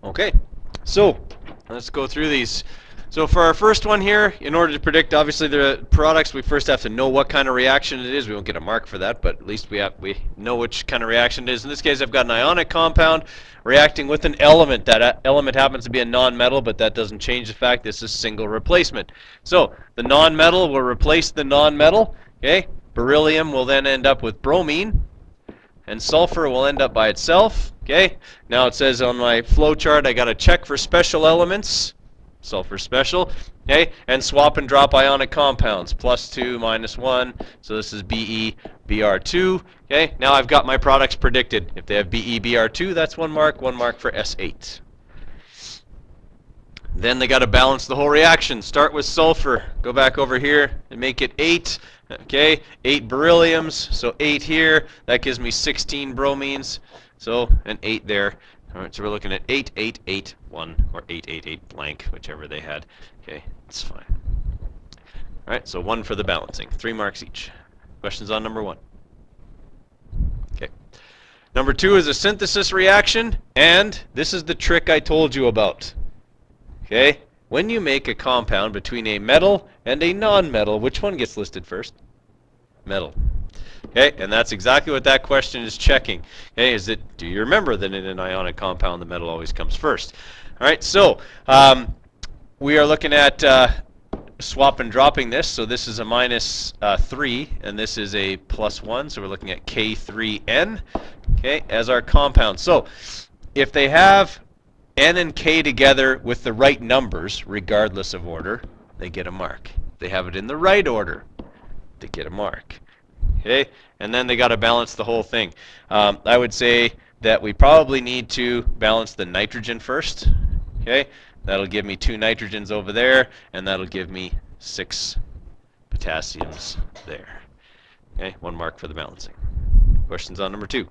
Okay, so let's go through these. So for our first one here, in order to predict obviously the products, we first have to know what kind of reaction it is. We won't get a mark for that, but at least we know which kind of reaction it is. In this case, I've got an ionic compound reacting with an element. That element happens to be a non-metal, but that doesn't change the fact this is single replacement. So the non-metal will replace the non-metal. Okay, beryllium will then end up with bromine, and sulfur will end up by itself. Okay, now it says on my flow chart I got to check for special elements. Sulfur special, okay, and swap and drop ionic compounds, +2, -1, so this is Be, Br2, okay, now I've got my products predicted. If they have Be, Br2, that's 1 mark for S8. Then they got to balance the whole reaction. Start with sulfur, go back over here and make it 8, okay, 8 berylliums, so 8 here, that gives me 16 bromines, so an 8 there. Alright, so we're looking at 8, 8, 8, 1, or 8, 8, 8, blank, whichever they had. Okay, it's fine. Alright, so 1 for the balancing. 3 marks each. Questions on number 1? Okay. Number 2 is a synthesis reaction, and this is the trick I told you about. Okay, when you make a compound between a metal and a non-metal, which one gets listed first? Metal. Okay, and that's exactly what that question is checking. Okay, do you remember that in an ionic compound the metal always comes first? All right, so we are looking at swap and dropping this. So this is a -3, and this is a +1. So we're looking at K3N, okay, as our compound. So if they have N and K together with the right numbers, regardless of order, they get a mark. If they have it in the right order, they get a mark. Okay, and then they got to balance the whole thing. I would say that we probably need to balance the nitrogen first. Okay, that'll give me 2 nitrogens over there, and that'll give me 6 potassiums there. Okay, 1 mark for the balancing. Questions on number 2?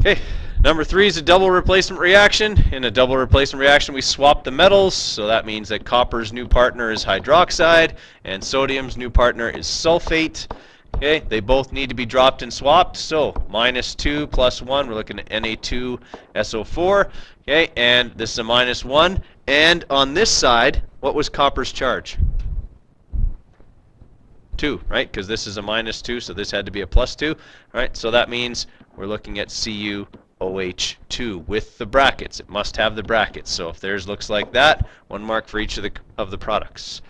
Okay, number 3 is a double replacement reaction. In a double replacement reaction, we swap the metals, so that means that copper's new partner is hydroxide, and sodium's new partner is sulfate. Okay, they both need to be dropped and swapped, so -2 + 1, we're looking at Na2SO4. Okay, and this is a -1, and on this side, what was copper's charge? 2, right? Because this is a -2, so this had to be a +2. All right, so that means we're looking at CuOH2 with the brackets. It must have the brackets. So if theirs looks like that, 1 mark for each of the products.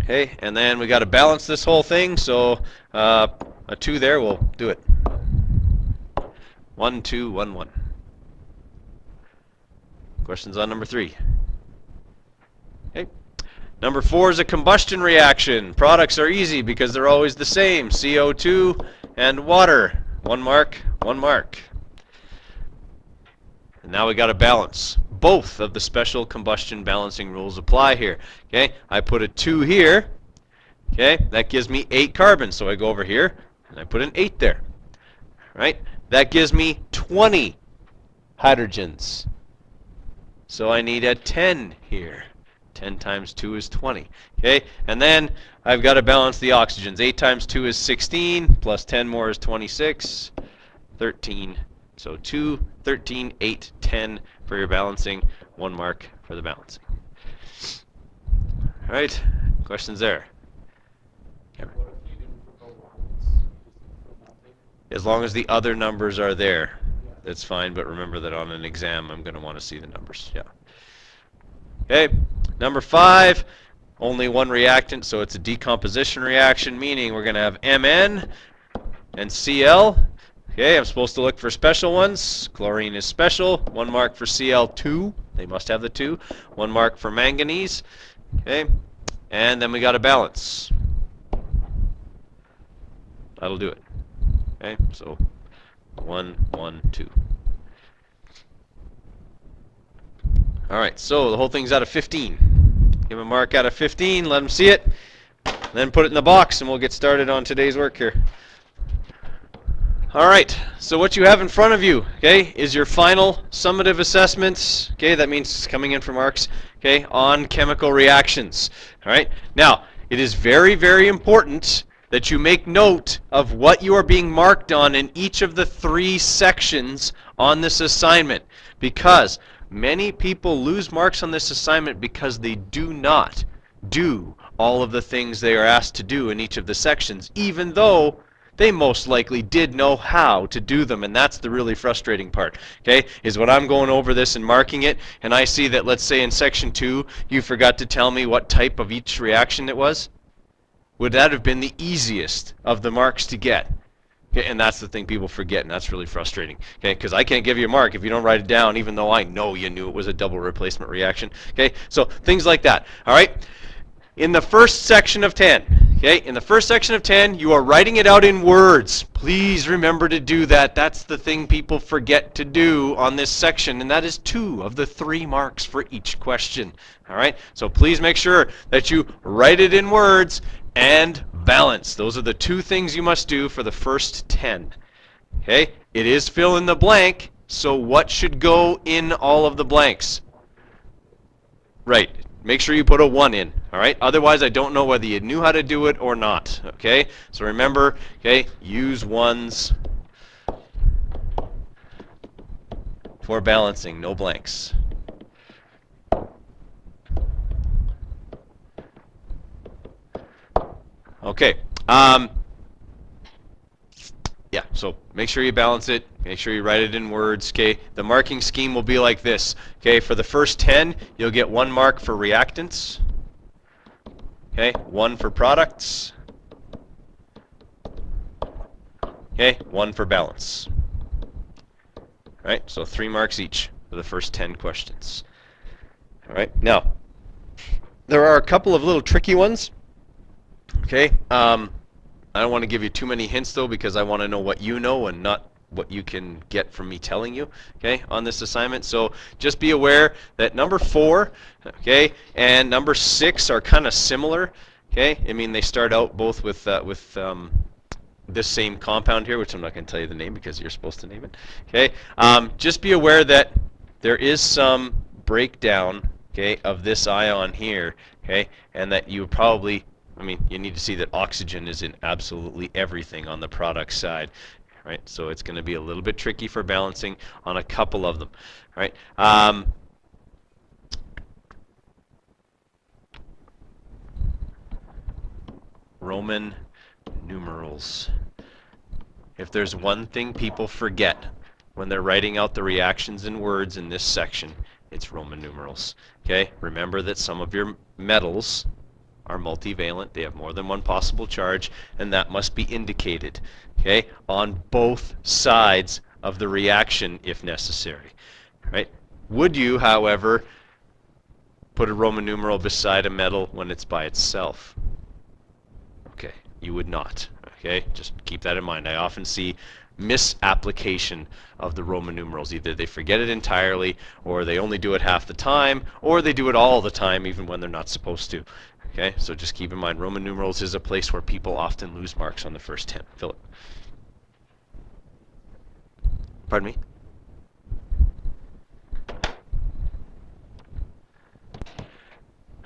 Okay, and then we got to balance this whole thing. So a 2 there will do it. 1, 2, 1, 1. Questions on number 3? Okay. Number 4 is a combustion reaction. Products are easy because they're always the same. CO2 and water. 1 mark, 1 mark. And now we got to balance. Both of the special combustion balancing rules apply here. Okay, I put a 2 here. Okay, that gives me 8 carbons. So I go over here and I put an 8 there. Right? That gives me 20 hydrogens. So I need a 10 here. 10 times 2 is 20. Okay, and then I've got to balance the oxygens. 8 times 2 is 16, plus 10 more is 26, 13. So 2, 13, 8, 10 for your balancing. 1 mark for the balancing. All right, questions there? As long as the other numbers are there, that's fine. But remember that on an exam, I'm going to want to see the numbers. Yeah. Okay, number 5, only 1 reactant, so it's a decomposition reaction, meaning we're going to have Mn and Cl. Okay, I'm supposed to look for special ones. Chlorine is special. 1 mark for Cl2. They must have the 2. 1 mark for manganese. Okay, and then we got to balance. That'll do it. Okay, so 1, 1, 2. Alright, so the whole thing's out of 15. Give a mark out of 15, let them see it, then put it in the box, and we'll get started on today's work here. Alright, so what you have in front of you, okay, is your final summative assessments. Okay, that means it's coming in for marks, okay, on chemical reactions. Alright, now, it is very, very important that you make note of what you are being marked on in each of the 3 sections on this assignment, because many people lose marks on this assignment because they do not do all of the things they are asked to do in each of the sections, even though they most likely did know how to do them, and that's the really frustrating part, okay, is when I'm going over this and marking it, and I see that, let's say in section 2, you forgot to tell me what type of each reaction it was. Would that have been the easiest of the marks to get? Okay, and that's the thing people forget, and that's really frustrating. Okay, because I can't give you a mark if you don't write it down, even though I know you knew it was a double replacement reaction. Okay, so things like that. All right. In the first section of 10, okay, in the first section of 10, you are writing it out in words. Please remember to do that. That's the thing people forget to do on this section, and that is 2 of the 3 marks for each question. All right, so please make sure that you write it in words and balance. Those are the 2 things you must do for the first 10. Okay, it is fill in the blank, so what should go in all of the blanks? Right. Make sure you put a 1 in, all right? Otherwise, I don't know whether you knew how to do it or not, okay? So remember, okay, use 1s for balancing, no blanks. Okay. Yeah, so make sure you balance it. Make sure you write it in words, okay? The marking scheme will be like this, okay? For the first 10, you'll get 1 mark for reactants, okay? 1 for products, okay? 1 for balance. All right, so 3 marks each for the first 10 questions. All right, now, there are a couple of little tricky ones, okay? I don't want to give you too many hints, though, because I want to know what you know and not what you can get from me telling you, okay, on this assignment. So just be aware that number 4, okay, and number 6 are kind of similar, okay? I mean, they start out both with this same compound here, which I'm not going to tell you the name because you're supposed to name it, okay? Just be aware that there is some breakdown, okay, of this ion here, okay, and that you probably, I mean, you need to see that oxygen is in absolutely everything on the product side, right? So it's going to be a little bit tricky for balancing on a couple of them, right? Roman numerals. If there's one thing people forget when they're writing out the reactions in words in this section, it's Roman numerals, okay? Remember that some of your metals are multivalent. They have more than one possible charge, and that must be indicated, okay, on both sides of the reaction if necessary, right? Would you, however, put a Roman numeral beside a metal when it's by itself? Okay, you would not, okay? Just keep that in mind. I often see misapplication of the Roman numerals. Either they forget it entirely, or they only do it half the time, or they do it all the time even when they're not supposed to. Okay, so just keep in mind, Roman numerals is a place where people often lose marks on the first 10. Philip. Pardon me?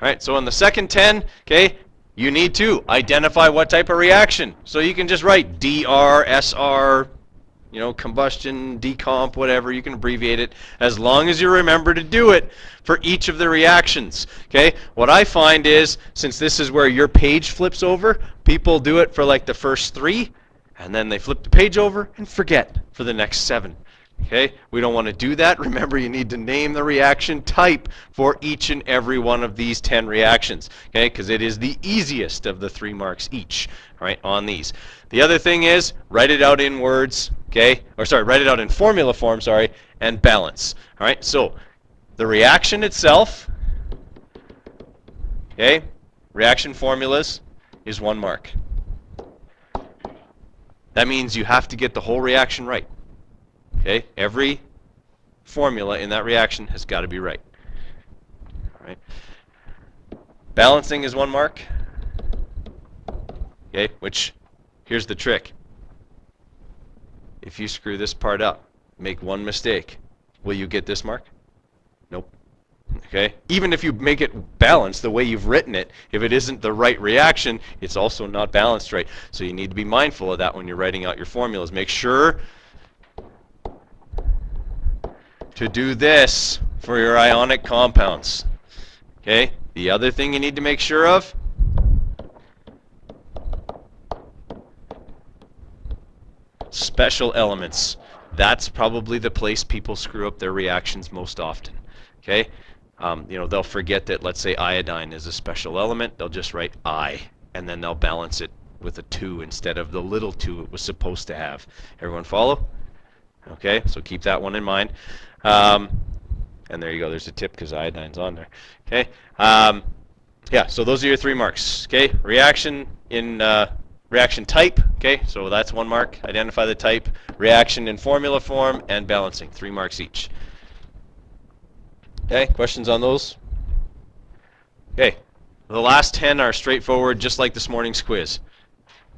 All right, so on the second 10, okay, you need to identify what type of reaction. So you can just write DR, SR, you know, combustion, decomp, whatever, you can abbreviate it, as long as you remember to do it for each of the reactions, okay? What I find is, since this is where your page flips over, people do it for like the first 3, and then they flip the page over and forget for the next 7, okay? We don't want to do that. Remember, you need to name the reaction type for each and every one of these 10 reactions, okay? Because it is the easiest of the 3 marks each, all right, on these. The other thing is, write it out in words, okay? Or sorry, write it out in formula form, sorry, and balance, all right? So the reaction itself, okay, reaction formulas is 1 mark. That means you have to get the whole reaction right. Okay, every formula in that reaction has got to be right. All right. Balancing is 1 mark. Okay, which, here's the trick. If you screw this part up, make one mistake, will you get this mark? Nope. Okay? Even if you make it balanced the way you've written it, if it isn't the right reaction, it's also not balanced right. So you need to be mindful of that when you're writing out your formulas. Make sure to do this for your ionic compounds. Okay? The other thing you need to make sure of, special elements. That's probably the place people screw up their reactions most often. Okay? They'll forget that, let's say, iodine is a special element. They'll just write I, and then they'll balance it with a 2 instead of the little 2 it was supposed to have. Everyone follow? Okay, so keep that one in mind. And there you go. There's a tip because iodine's on there. Okay. Yeah, so those are your 3 marks. Okay, reaction in reaction type. Okay, so that's 1 mark. Identify the type. Reaction in formula form and balancing. 3 marks each. Okay, questions on those? Okay, the last 10 are straightforward, just like this morning's quiz.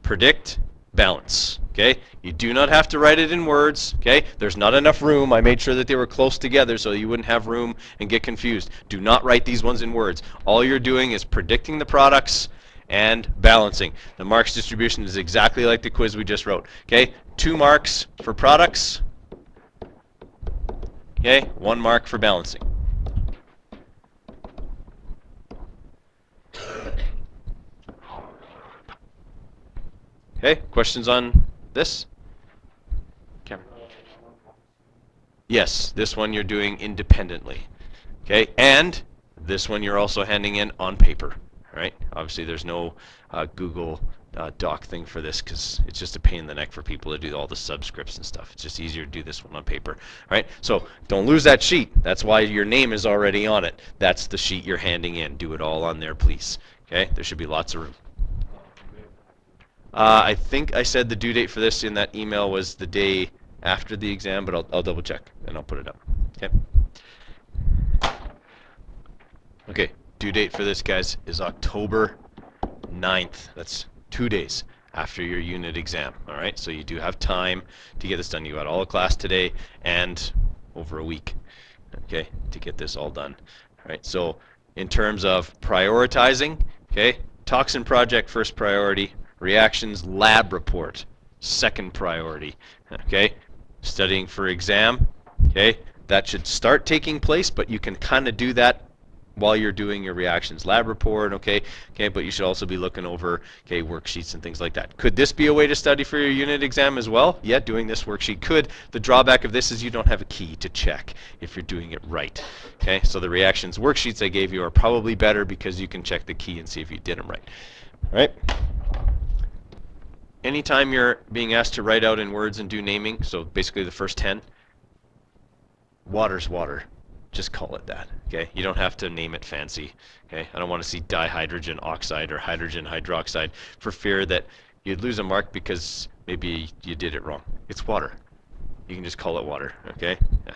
Predict, balance. Okay, you do not have to write it in words. Okay, there's not enough room. I made sure that they were close together so you wouldn't have room and get confused. Do not write these ones in words. All you're doing is predicting the products and balancing. The marks distribution is exactly like the quiz we just wrote. Okay, 2 marks for products. Okay, 1 mark for balancing. Okay, questions on this? Cameron? Yes, this one you're doing independently. Okay, and this one you're also handing in on paper. Right? Obviously, there's no Google Doc thing for this because it's just a pain in the neck for people to do all the subscripts and stuff. It's just easier to do this one on paper. All right? So don't lose that sheet. That's why your name is already on it. That's the sheet you're handing in. Do it all on there, please. Okay? There should be lots of room. I think I said the due date for this in that email was the day after the exam, but I'll double check and I'll put it up. Okay. Okay. Due date for this, guys, is October 9th. That's 2 days after your unit exam. All right. So you do have time to get this done. You got all the class today and over a week. Okay, to get this all done. All right. So in terms of prioritizing, okay, toxin project first priority. Reactions lab report, second priority. Okay, studying for exam. Okay, that should start taking place, but you can kind of do that while you're doing your reactions lab report. Okay, but you should also be looking over worksheets and things like that. Could this be a way to study for your unit exam as well? Yeah, doing this worksheet could. The drawback of this is you don't have a key to check if you're doing it right. Okay, so the reactions worksheets I gave you are probably better because you can check the key and see if you did them right. All right. Anytime you're being asked to write out in words and do naming, so basically the first 10, water's water. Just call it that. Okay, you don't have to name it fancy. Okay, I don't want to see dihydrogen oxide or hydrogen hydroxide for fear that you'd lose a mark because maybe you did it wrong. It's water. You can just call it water. Okay. Yeah.